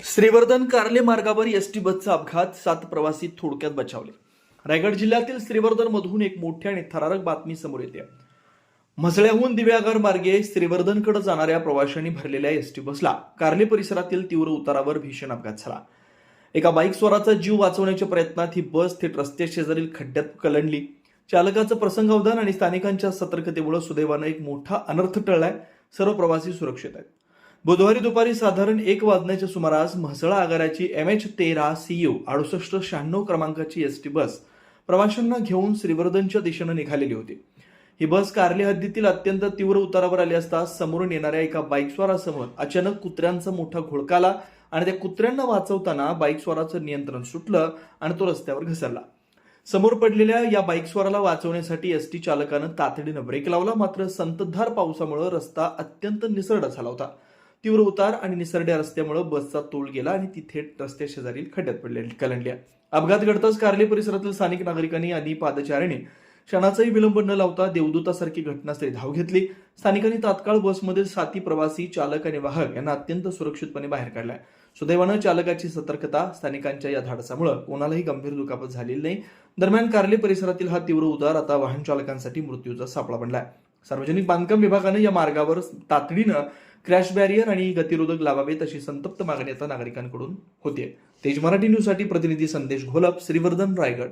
श्रीवर्धन कार्ले मार्गावर एसटी बसचा अपघात, 7 प्रवासी थोडक्यात बचावले. रायगड जिल्ह्यातील श्रीवर्धन मधून एक मोठी आणि थरारक बातमी समोर येते. म्हसळ्याहून दिव्यागर मार्गे श्रीवर्धनकडे जाणाऱ्या प्रवाशांनी भरलेल्या एसटी बसला कार्ले परिसरातील तीव्र उतारावर भीषण अपघात झाला. एका बाईक स्वाराचा जीव वाचवण्याच्या प्रयत्नात ही बस थेट रस्त्याशेजारील खड्ड्यात कलंडली. चालकाचं प्रसंगावधान आणि स्थानिकांच्या सतर्कतेमुळे सुदैवानं एक मोठा अनर्थ टळलाय. सर्व प्रवासी सुरक्षित आहेत. बुधवारी दुपारी साधारण 1 वाजण्याच्या सुमारास म्हसळा आगाराची MH13 CU 6896 क्रमांकाची एसटी बस प्रवाशांना घेऊन श्रीवर्धनच्या दिशेनं निघालेली होती. ही बस कार्ले हद्दीतील अत्यंत तीव्र उतारावर आली असता समोरून येणाऱ्या एका बाईकस्वारासमोर अचानक कुत्र्यांचा मोठा घोळका आला आणि त्या कुत्र्यांना वाचवताना बाईकस्वाराचं नियंत्रण सुटलं आणि तो रस्त्यावर घसरला. समोर पडलेल्या या बाईकस्वाराला वाचवण्यासाठी एसटी चालकानं तातडीनं ब्रेक लावला. मात्र संततधार पावसामुळे रस्ता अत्यंत निसरडा झाला होता. तीव्र उतार आणि निसरड्या रस्त्यामुळे बसचा तोल गेला आणि ती थेट रस्त्या शेजारील खड्ड्यात कलंडल्या. अपघात घडताच कार्ले परिसरातील स्थानिक नागरिकांनी आणि पादचाऱ्यांनी क्षणाचाही विलंब न लावता देवदूतासारखी घटनास्थळी धाव घेतली. स्थानिकांनी तात्काळ बसमधील 7 प्रवासी, चालक आणि वाहक यांना अत्यंत सुरक्षितपणे बाहेर काढलाय. सुदैवानं चालकाची सतर्कता, स्थानिकांच्या या धाडसामुळे कोणालाही गंभीर दुखापत झालेली नाही. दरम्यान कार्ले परिसरातील हा तीव्र उतार आता वाहन चालकांसाठी मृत्यूचा सापळा बनलाय. सार्वजनिक बांधकाम विभागानं या मार्गावर तातडीनं क्रॅश बॅरियर आणि गतिरोधक लावावेत अशी संतप्त मागणी आता नागरिकांकडून होते. तेज मराठी न्यूजसाठी प्रतिनिधी संदेश घोलप, श्रीवर्धन, रायगड.